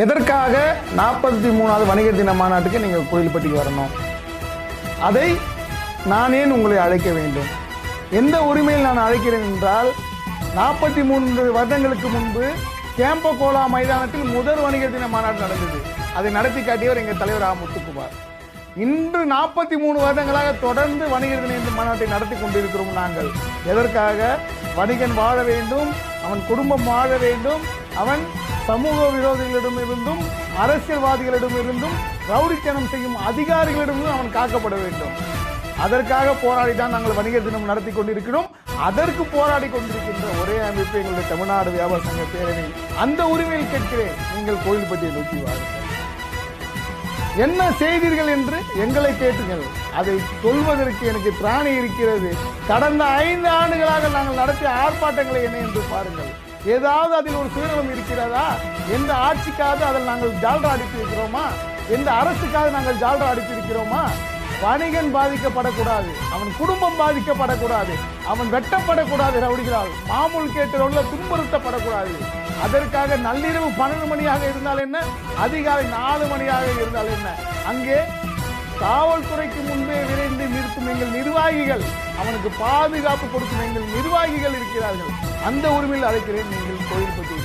எதற்காக 43வது வணிகர் தின மாநாட்டுக்கு நீங்கள் கோயில்பட்டிக்கு வரணும்? அதை நான் ஏன் உங்களை அழைக்க வேண்டும்? எந்த உரிமையில் நான் அழைக்கிறேன் என்றால், 43 வருடங்களுக்கு முன்பு கேம்பகோலா மைதானத்தில் முதல் வணிகர் தின மாநாடு நடந்தது. அதை நடத்தி காட்டியவர் எங்கள் தலைவர் ஆ. முத்துக்குமார். இன்று 43 வருடங்களாக தொடர்ந்து வணிகர் தின மாநாட்டை நடத்தி கொண்டிருக்கிறோம். நாங்கள் எதற்காக? வணிகன் வாழ வேண்டும், அவன் குடும்பம் வாழ வேண்டும், அவன் சமூக விரோதிகளிடமிருந்தும் அரசியல்வாதிகளிடமிருந்தும் ரவுடித்தனம் செய்யும் அதிகாரிகளிடமிருந்தும் அவன் காக்கப்பட வேண்டும். அதற்காக போராடிதான் நாங்கள் வணிகர் தினம் நடத்தி கொண்டிருக்கிறோம். அதற்கு போராடி கொண்டிருக்கின்ற ஒரே அமைப்பு எங்களுடைய தமிழ்நாடு வியாபார சங்க பேரணி. அந்த உரிமையில் கேட்கிறேன், நீங்கள் கோயில்பட்டியை நோக்கி வாருங்கள். என்ன செய்தீர்கள் என்று எங்களை கேட்டுங்கள். அதை சொல்வதற்கு எனக்கு திராணி இருக்கிறது. கடந்த 5 ஆண்டுகளாக நாங்கள் நடத்திய ஆர்ப்பாட்டங்களை என்ன என்று பாருங்கள். ஏதாவது அதில் ஒரு சுயநலம் இருக்கிறதா? எந்த ஆட்சிக்காக அதில் நாங்கள் ஜால்ரா அடித்திருக்கிறோமா? எந்த அரசுக்காக நாங்கள் ஜால்ரா அடித்திருக்கிறோமா? வணிகன் பாதிக்கப்படக்கூடாது, அவன் குடும்பம் பாதிக்கப்படக்கூடாது, அவன் வெட்டப்படக்கூடாது, ரவுடிகளால் மாமூல் கேட்டு துன்புறுத்தப்படக்கூடாது. அதற்காக நள்ளிரவு 12 மணியாக இருந்தால் என்ன, அதிகாலை 4 மணியாக இருந்தால் என்ன, அங்கே காவல்துறைக்கு முன்பே விரைந்து நிறுத்தும் எங்கள் நிர்வாகிகள், அவனுக்கு பாதுகாப்பு கொடுக்கும் எங்கள் நிர்வாகிகள் இருக்கிறார்கள். அந்த உரிமையில் அழைக்கிறேன், நீங்கள் கோயில்பட்டி